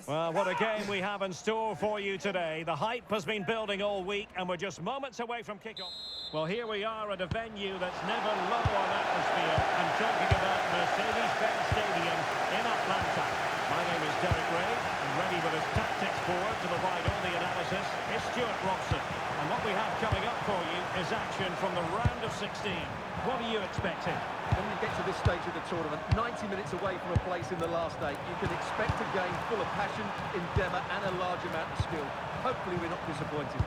Well, what a game we have in store for you today. The hype has been building all week, and we're just moments away from kickoff. Well, here we are at a venue that's never low on atmosphere. I'm talking about Mercedes-Benz Stadium in Atlanta. My name is Derek Ray, and ready with his tactics board to provide all the analysis is Stuart Robson. And what we have coming up for you is action from the round of 16. What are you expecting? When you get to this stage of the tournament, 90 minutes away from a place in the last 8, you can expect a game full of passion, endeavour and a large amount of skill. Hopefully we're not disappointed.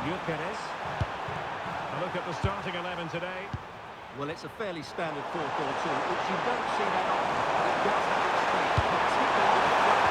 Gyökeres. A look at the starting 11 today. Well, it's a fairly standard 4-4-2, which you don't see that often, but it does have its strength, particularly with the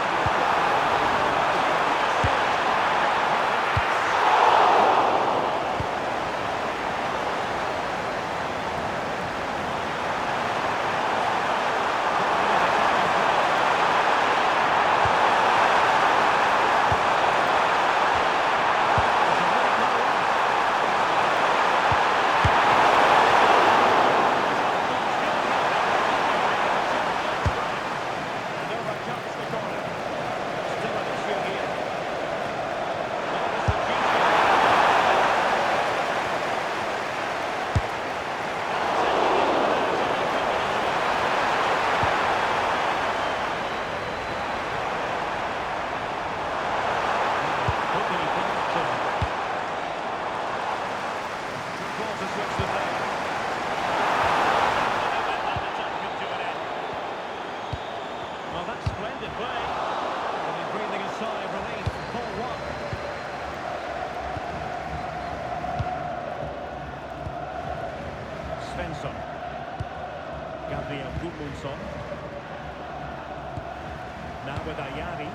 now with Ayari.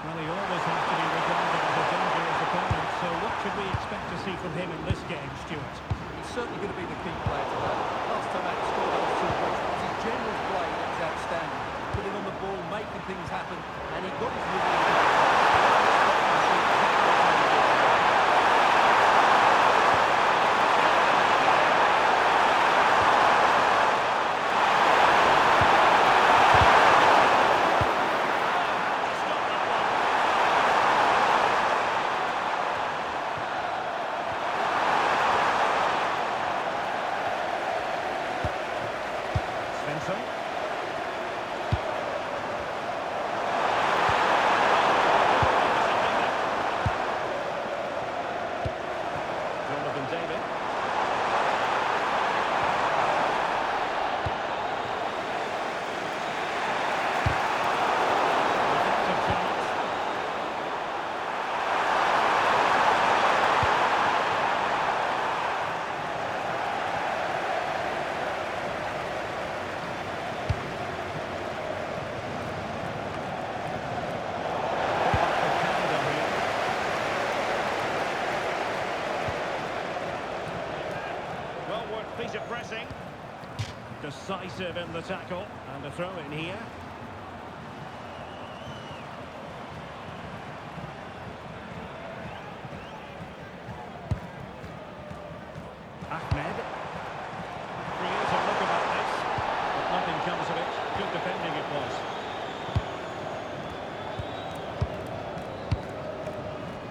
Well, he always has to be regarded as a dangerous opponent, so what should we expect to see from him in this game, Stuart? He's certainly going to be the key player today. Last time out, he scored those 2 goals. His general play is outstanding. Putting on the ball, making things happen, and he got his piece of pressing. Decisive in the tackle. And a throw in here. Ahmed. Creative look about this, but nothing comes of it. Good defending it was.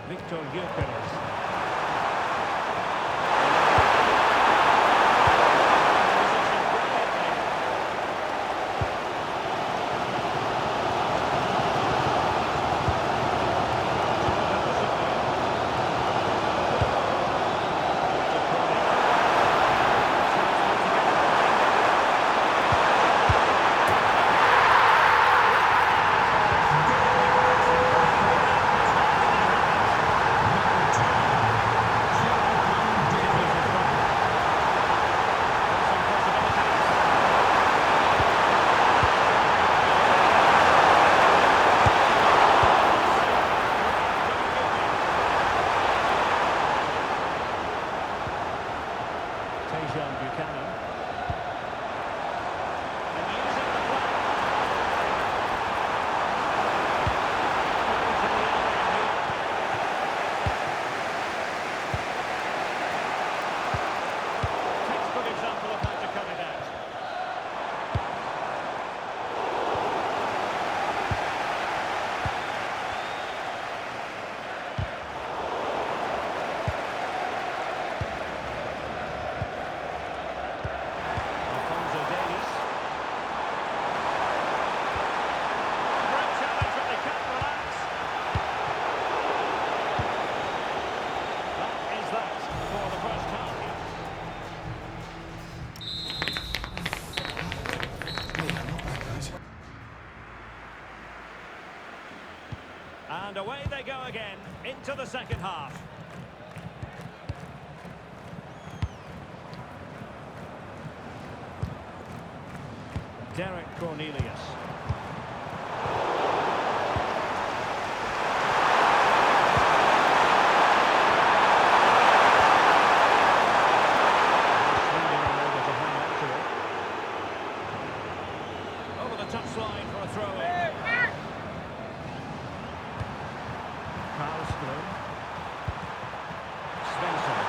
Victor Gyökeres. And away they go again, into the second half. Derek Cornelius. Over the touchline for a throw-in. Karlström. Svensson.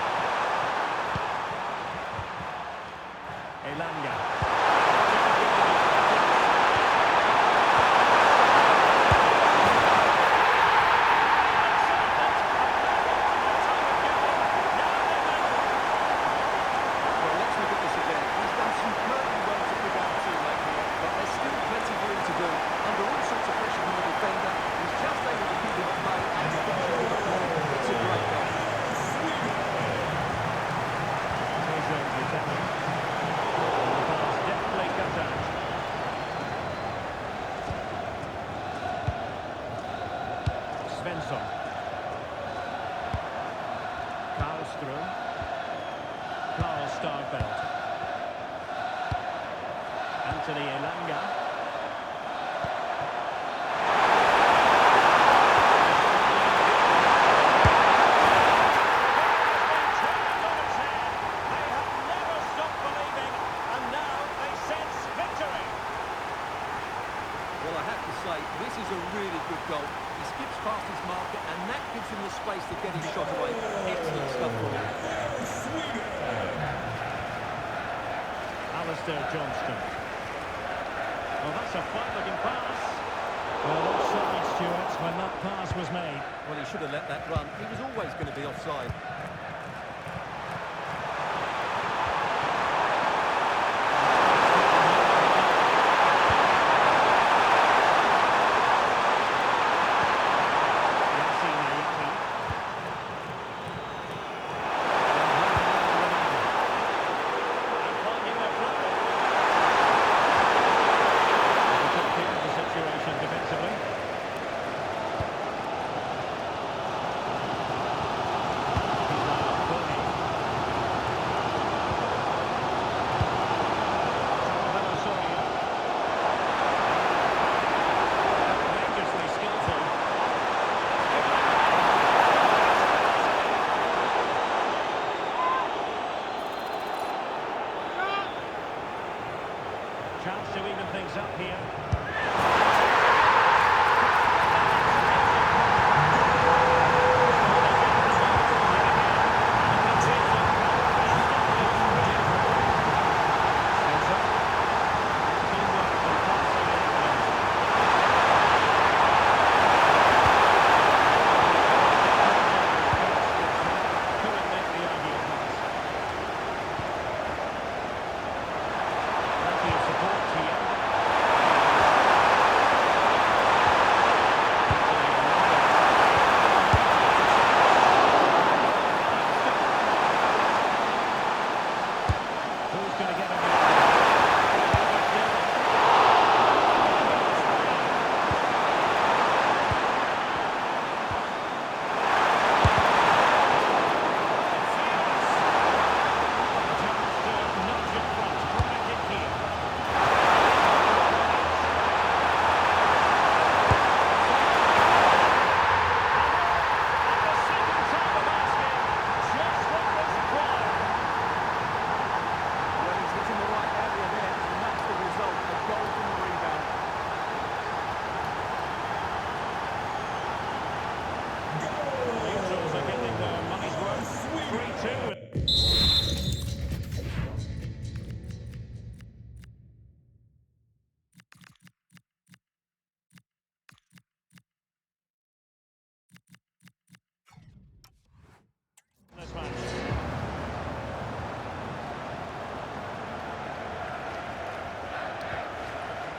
Elanga. Svensson. Karlström. Karl Starfelt. Anthony Elanga. Well, I have to say, this is a really good goal. He skips past his marker, and that gives him the space to get his shot away. Excellent stuff from him. Alistair Johnston. Well, that's a fine-looking pass. Well, offside, Stuart, when that pass was made. Well, he should have let that run. He was always going to be offside. Chance to even things up here.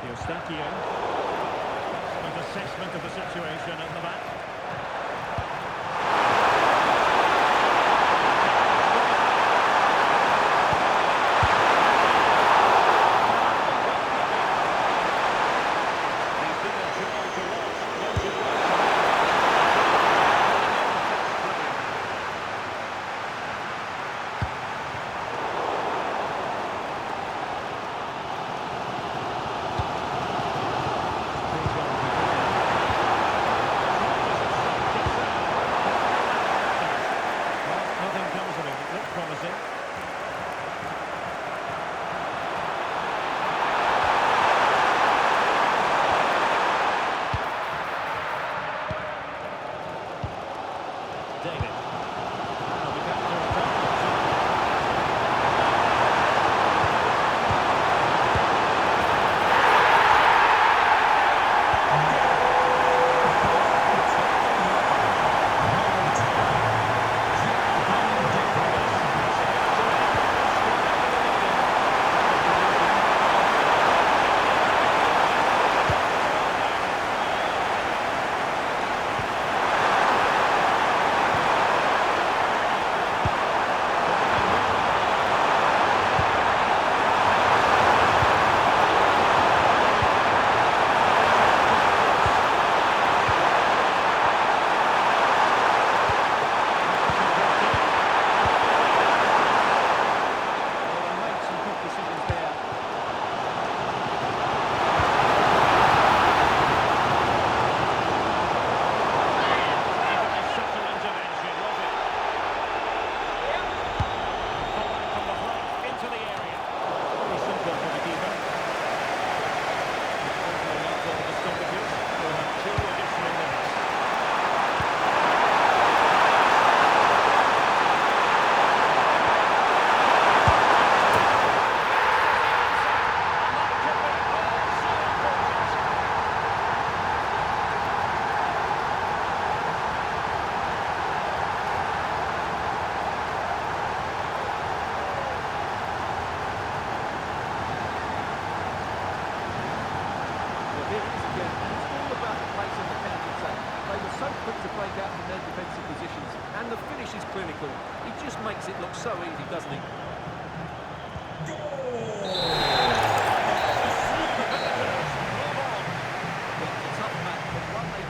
Eustachio. An assessment of the situation at the back. He's been a joy to watch. cross is clinical. He just makes it look so easy, doesn't he? Well, it's a tough match, but one they...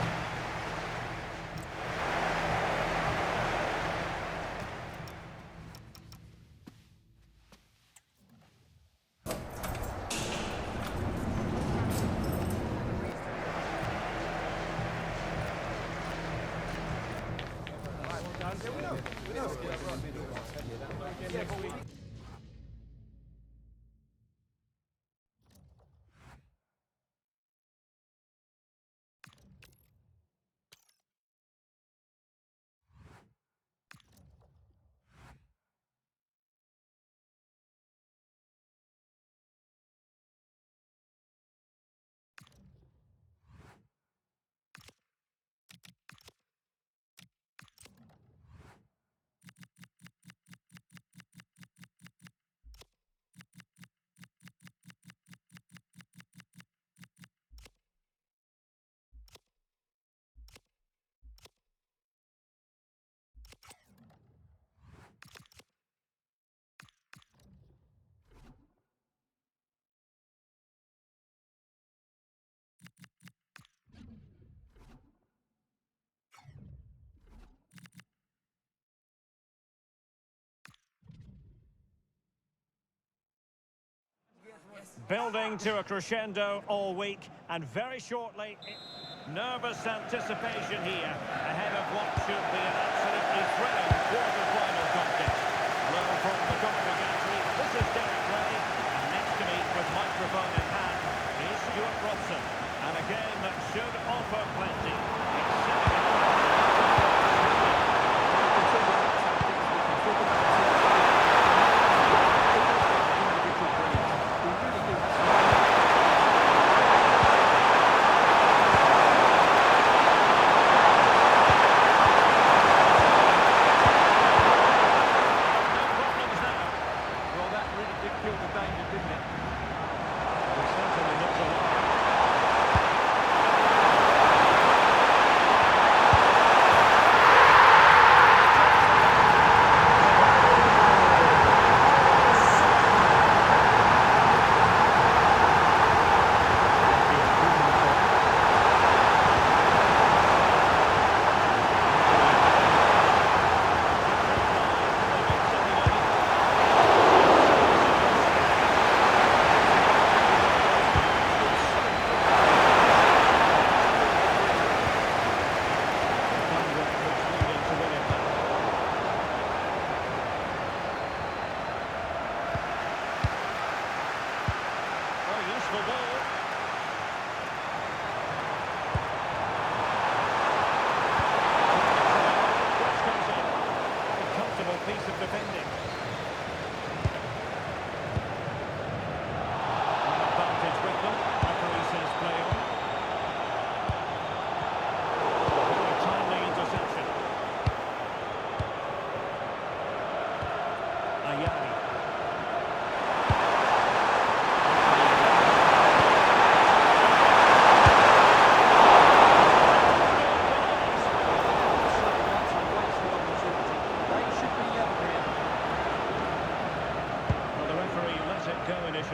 Building to a crescendo all week, and very shortly, nervous anticipation here ahead of what should be an absolutely thrilling quarter-final contest. Hello from the commentary gallery, this is Derek Ray, and next to me with microphone in hand is Stuart Robson. And a game that should offer plenty.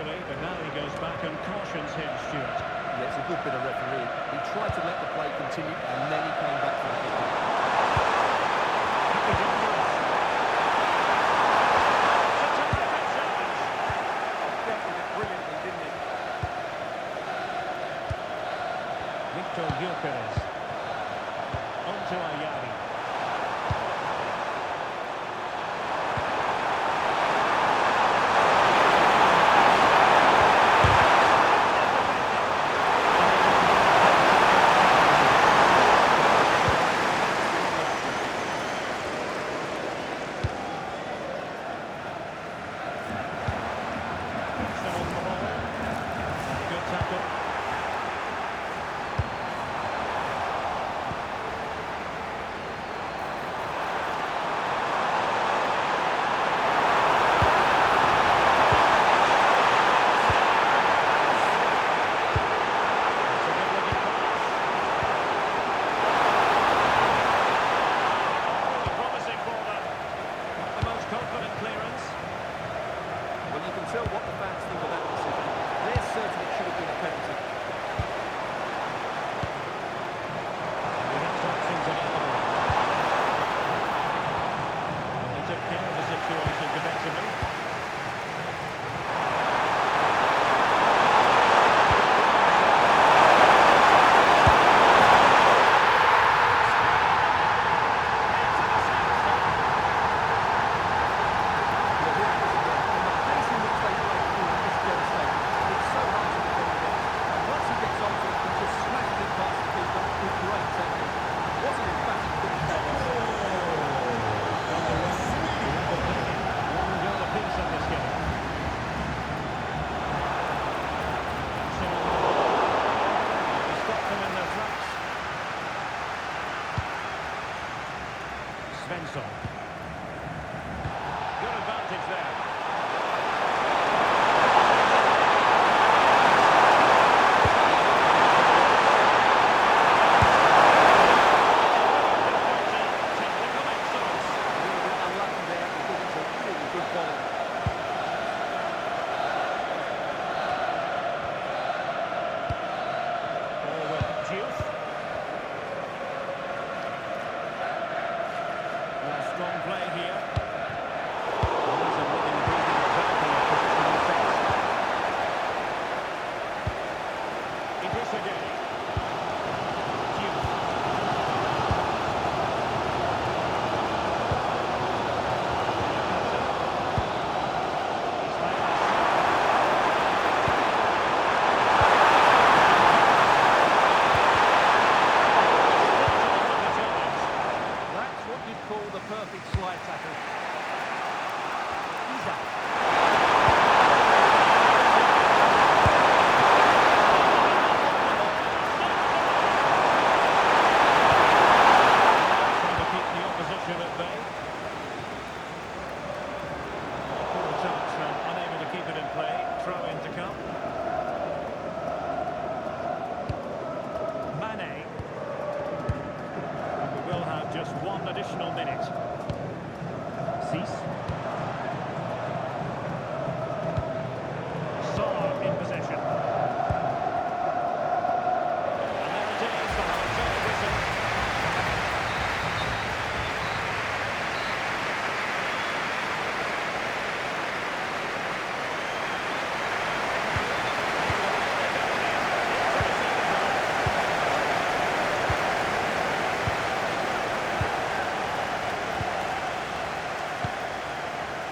But now he goes back and cautions him, Stuart. Yeah, it's a good bit of refereeing. He tried to let the play continue, and then he came back for the kick. Dealt with it brilliantly, didn't he? Victor Gyökeres. On to Ayari. Idris again. That's what you'd call the perfect slide tackle. He's out. Trying to keep the opposition at bay. Poor touch and unable to keep it in play. Throw in to come. Mane. And we will have just one additional minute. Cease. Salah in possession. And there it is, the hotel whistle.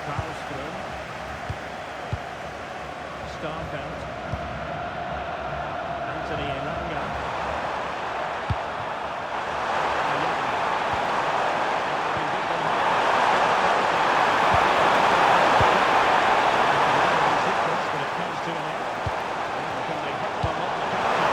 Karlström. Starkant. Anthony Elanga. But it comes to an end. Can they hit them on the counter?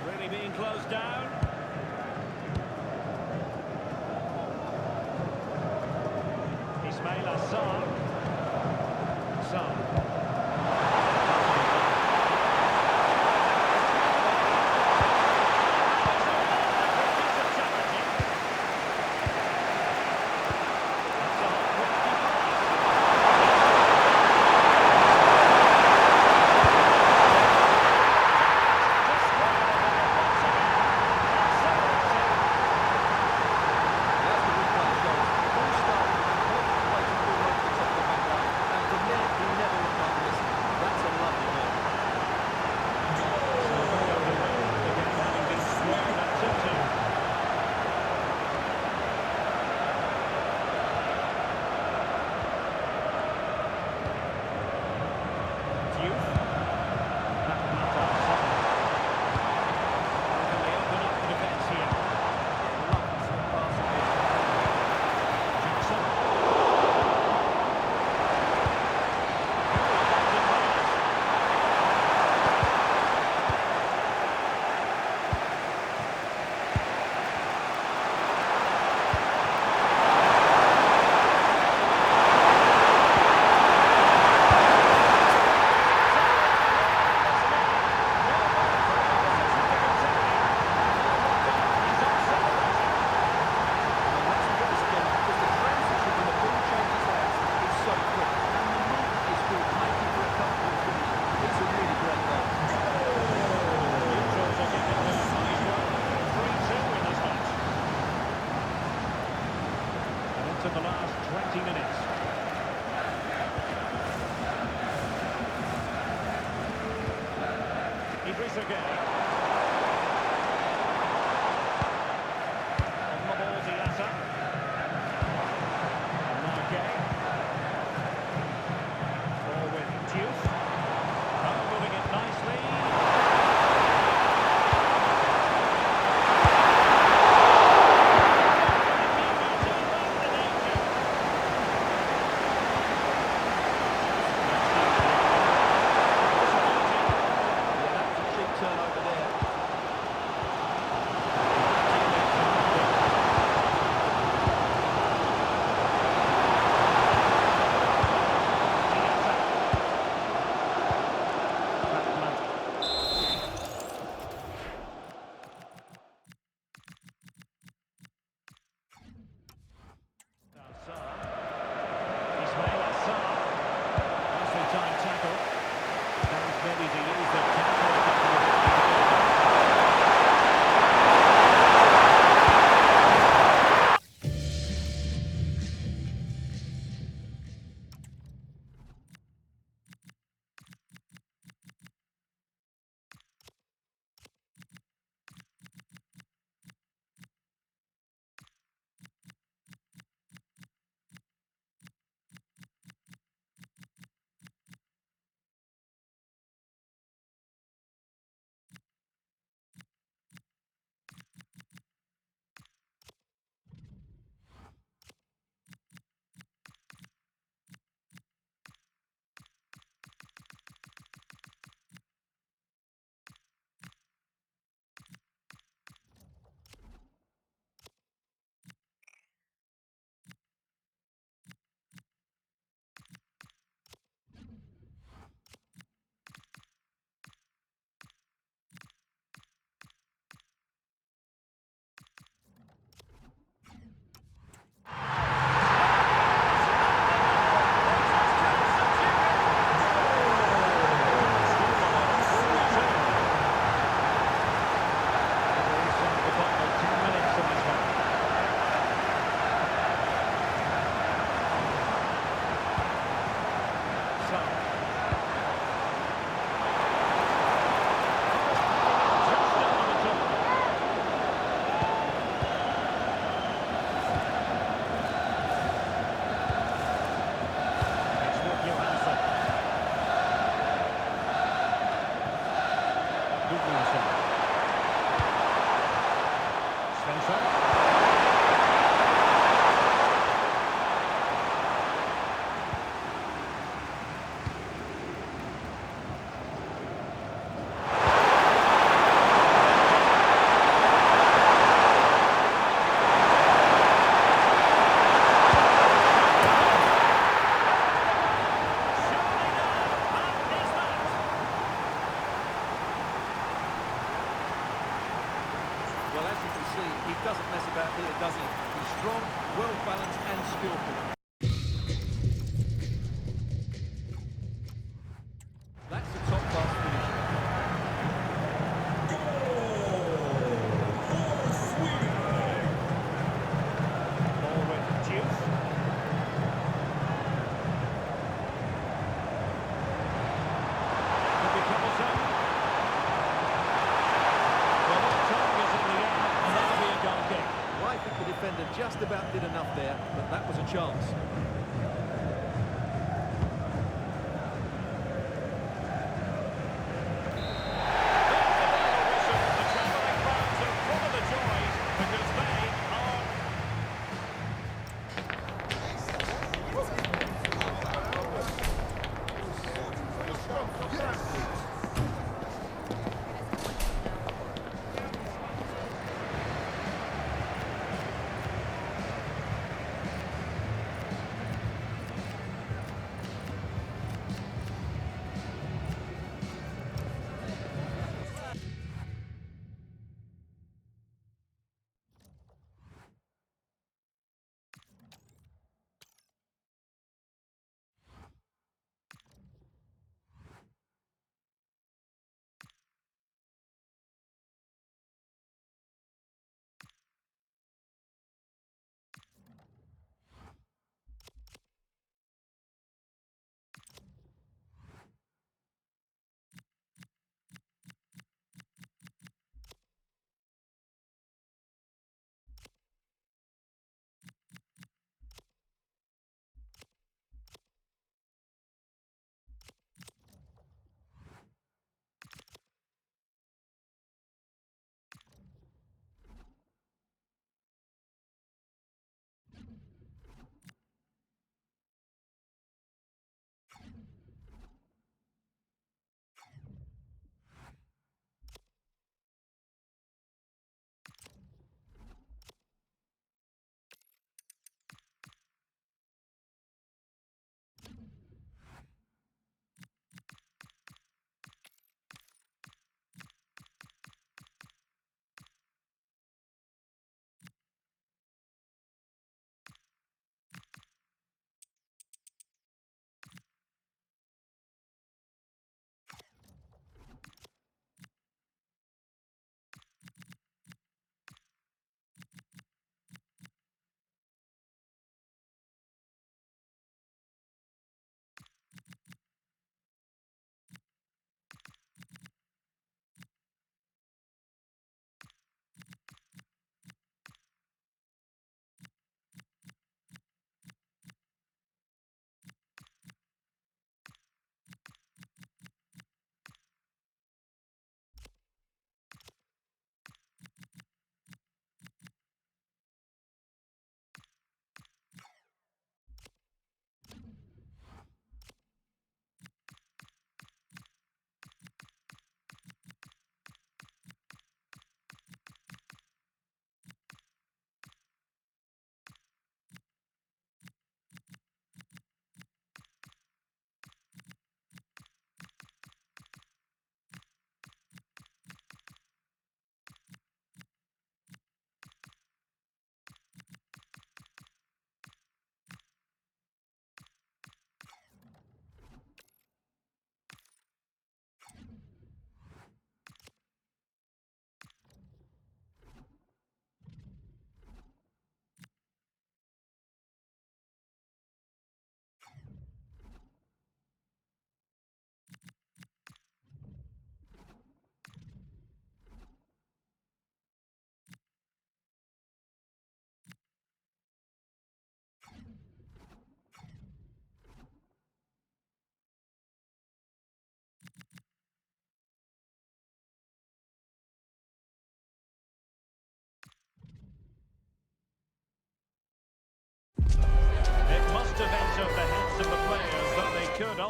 Really being closed down. Ismail Assar. In the last 20 minutes. Idris again. On the ball, Diatta. Marquet. Ball with Diouf. Gudmundsson. Svensson. Well, as you can see, he doesn't mess about here, does he? He's strong, well-balanced and skillful. That's a top-class finish. Ball with Juice. Could be troublesome. Well, that target in the air, and that'll be a goal kick. Well, I think the defender just about did enough there, but that was a chance.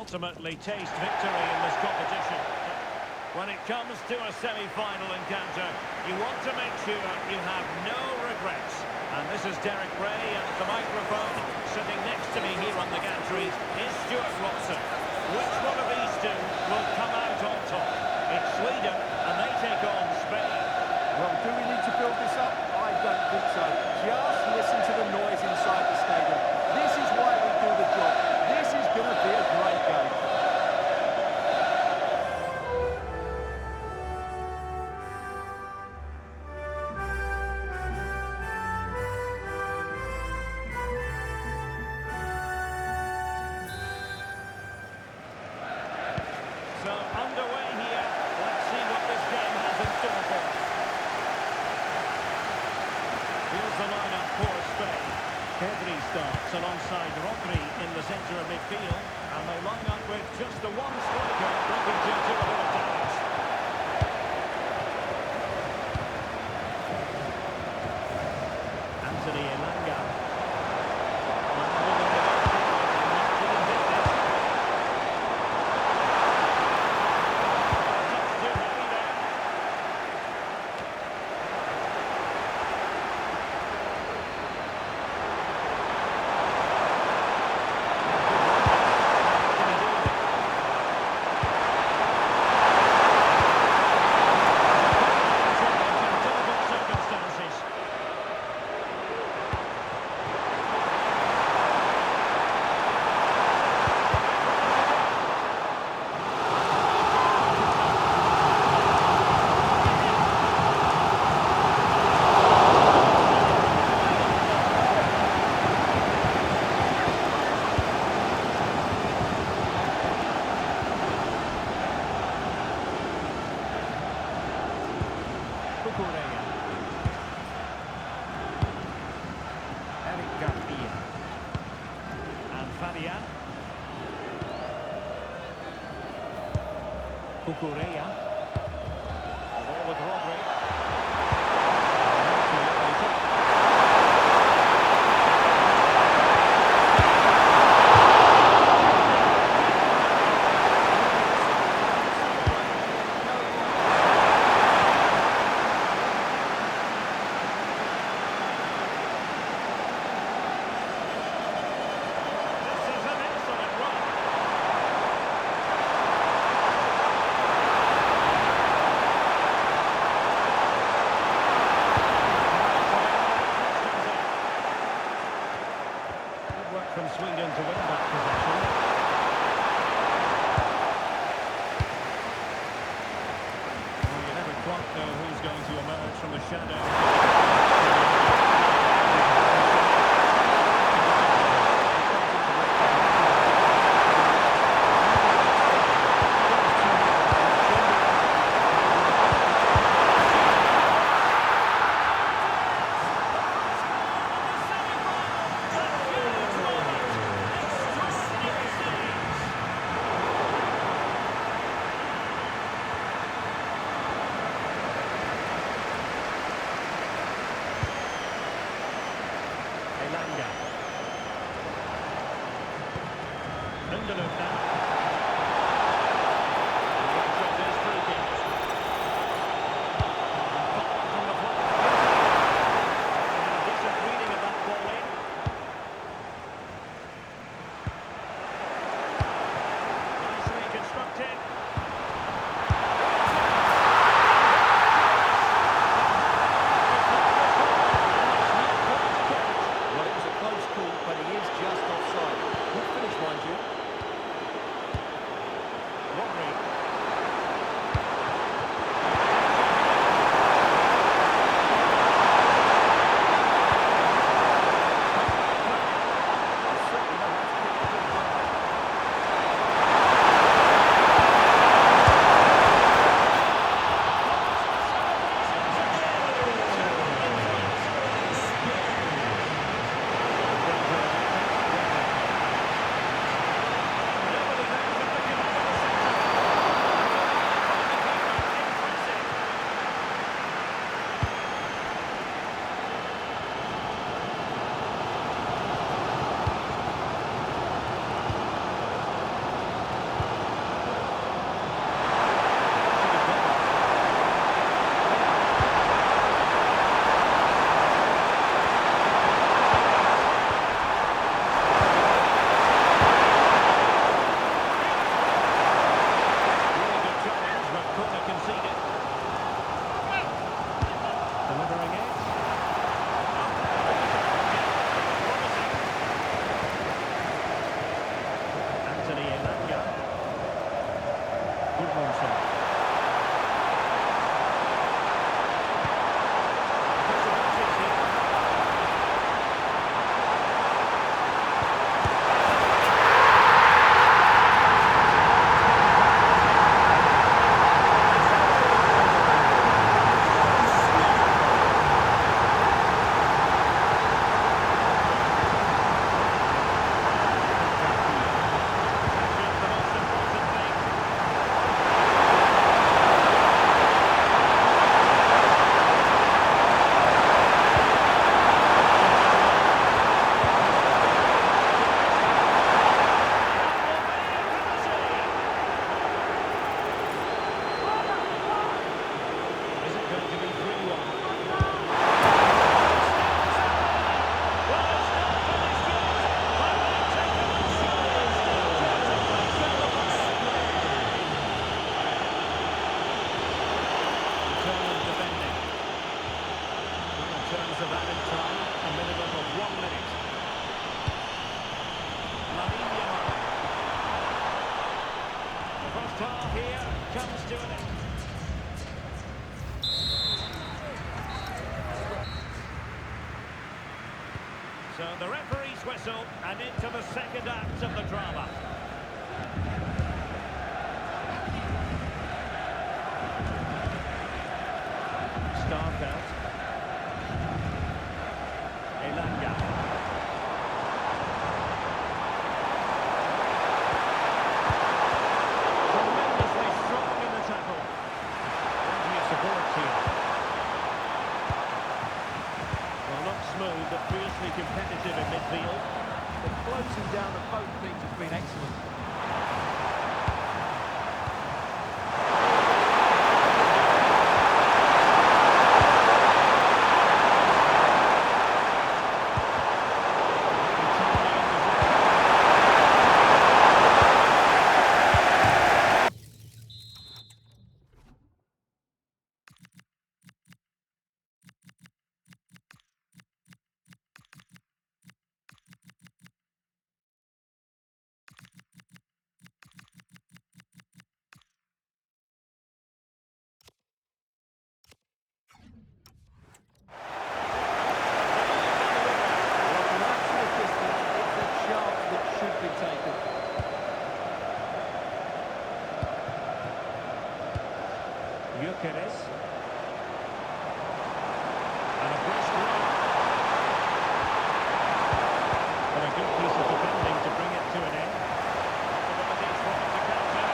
ultimately taste victory in this competition. When it comes to a semi-final encounter, you want to make sure you have no regrets. And this is Derek Ray at the microphone. Sitting next to me here on the gantry is Stuart Watson. Which one of these two will come out on top? It's Sweden, and they take on Spain. Well, do we need to build this up? I don't think so. Just listen to the noise inside the stadium. This is why we do the job. This is going to be a great game. So, underway here. Let's see what this game has in store for us. Here's the lineup for Spain. Pedri starts alongside Rodri in the centre of midfield. And they line up with just the one striker looking to do a bit of damage. Anthony Elanga. Cucurella. The ball with Rodri. From Sweden to win that possession. Well, you never quite know who's going to emerge from the shadow. Gudmundsson. Of added time, a minimum of 1 minute. The first half here comes to an end. So the referee's whistle and into the second act of the drama. Starfelt. Tremendously strong in the tackle. Plenty of support here. Well, not smooth, but fiercely competitive in midfield. The closing down of both teams has been excellent. Gyökeres. And a brisk run. But a good piece of defending to bring it to an end. Possibilities for him to counter.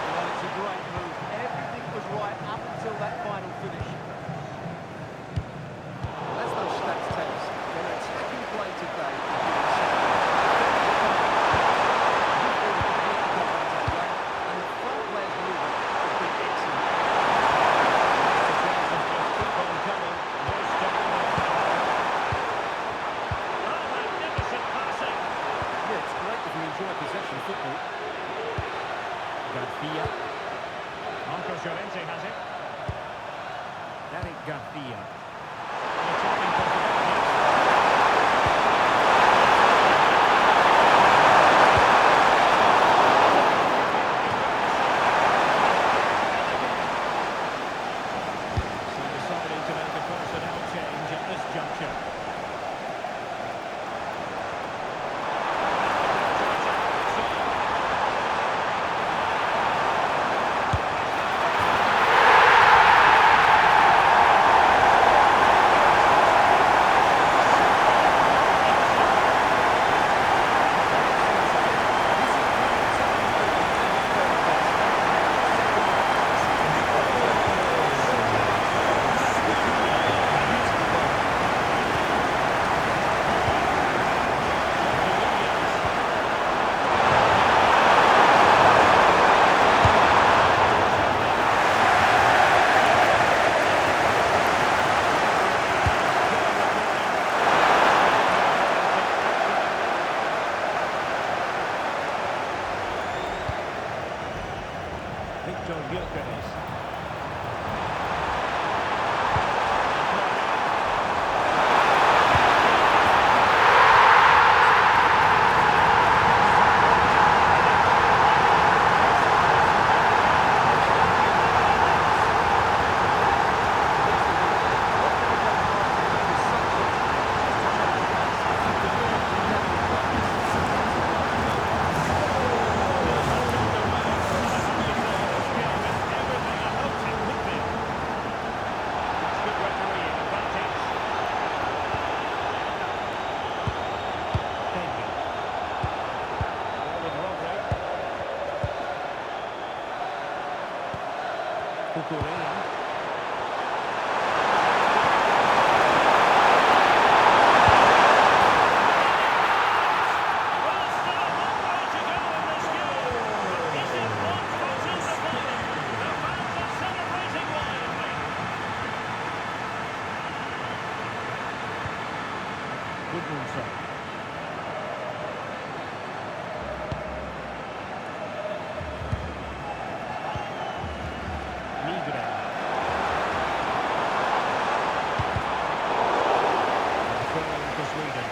Well, it's a great move. Everything was right up until that final finish. As those stats tell us, their attacking play today and the front players' movement has been excellent. Keep on coming. No stopping them. Oh, magnificent passing. Yeah, it's great if you enjoy possession football. Garcia. Marcos Llorente has it. Eric Garcia. Attacking possibilities. So deciding to make a personnel change at this juncture. Goodmanson. Nygren. Throw for Sweden.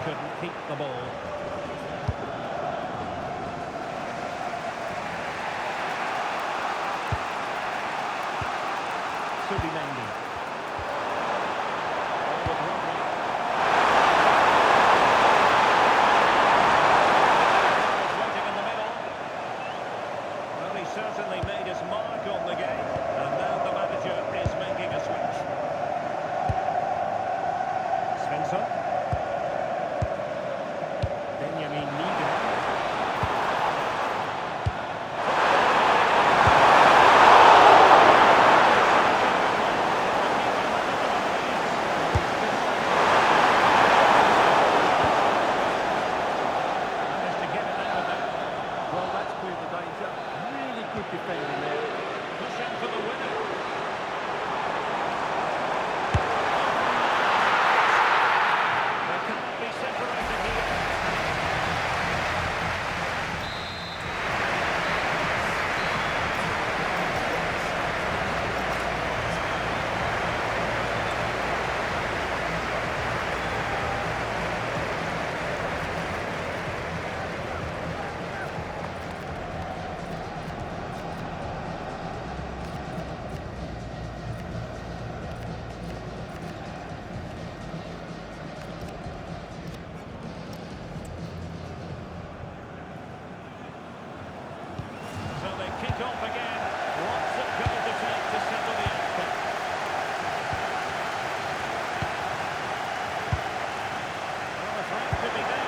Couldn't keep the ball. Subimendi. Waiting in the middle. Well, he certainly made his mark on the game, and now the manager is making a switch. Svensson. Defending there. Pushing for the winner. They cannot be separated here. Kick off again. Lots of goal to take to settle the outcome. Well, the threat could be there.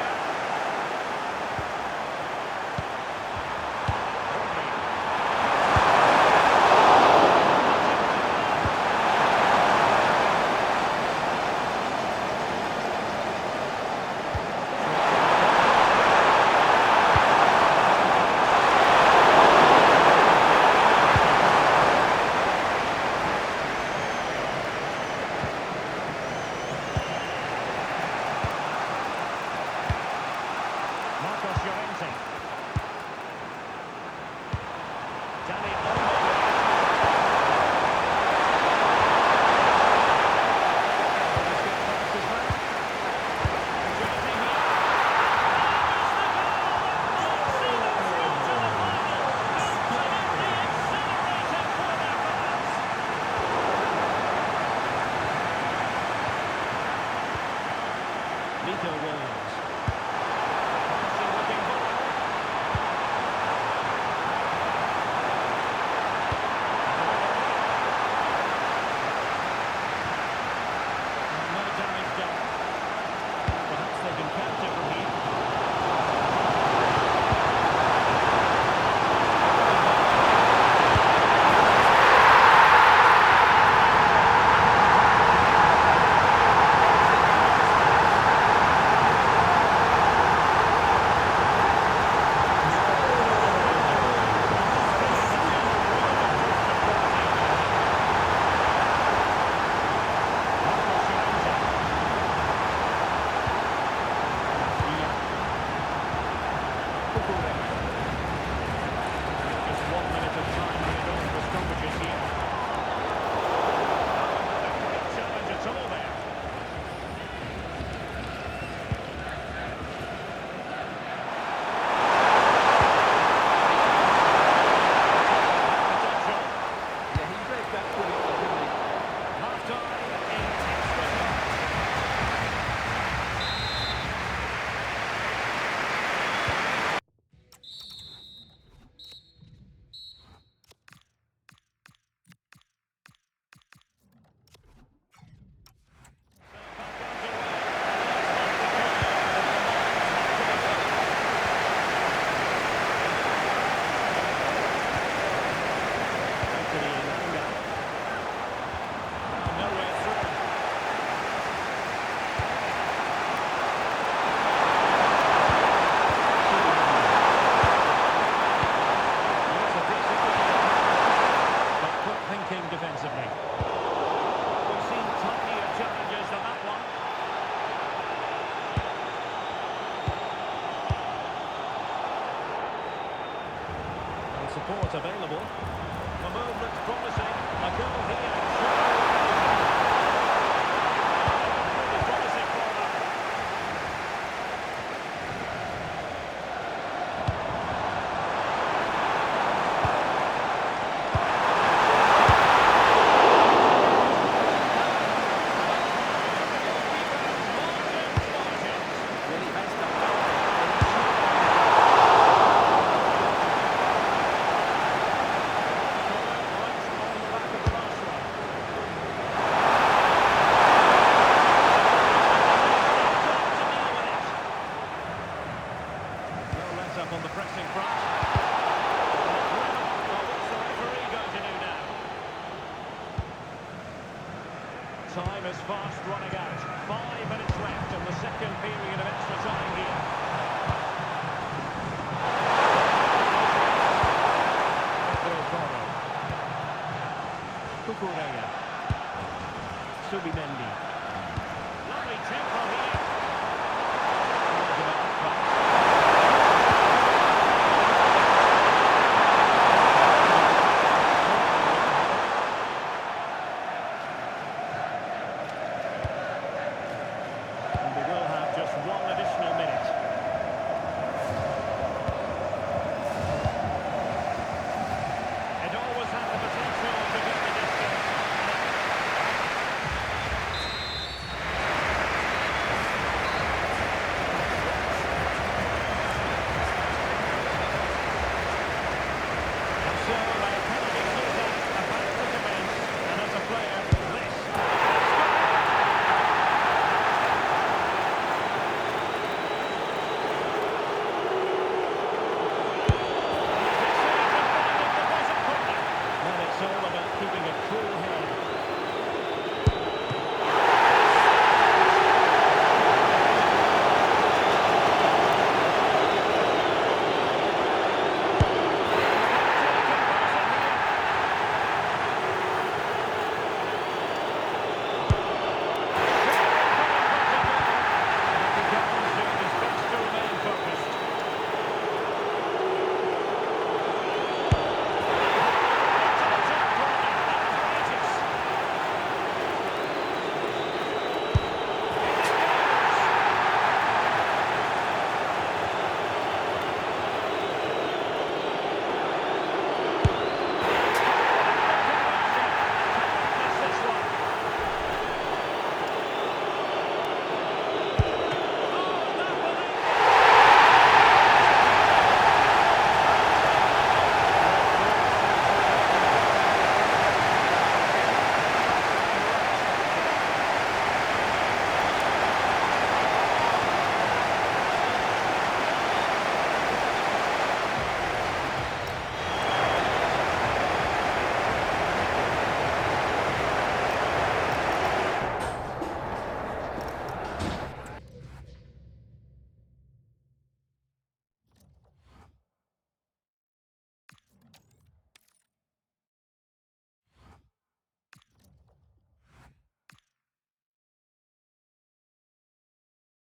Time is fast running out. 5 minutes left in the second period of extra time here. Cucurella. Subimendi. Lovely tempo here.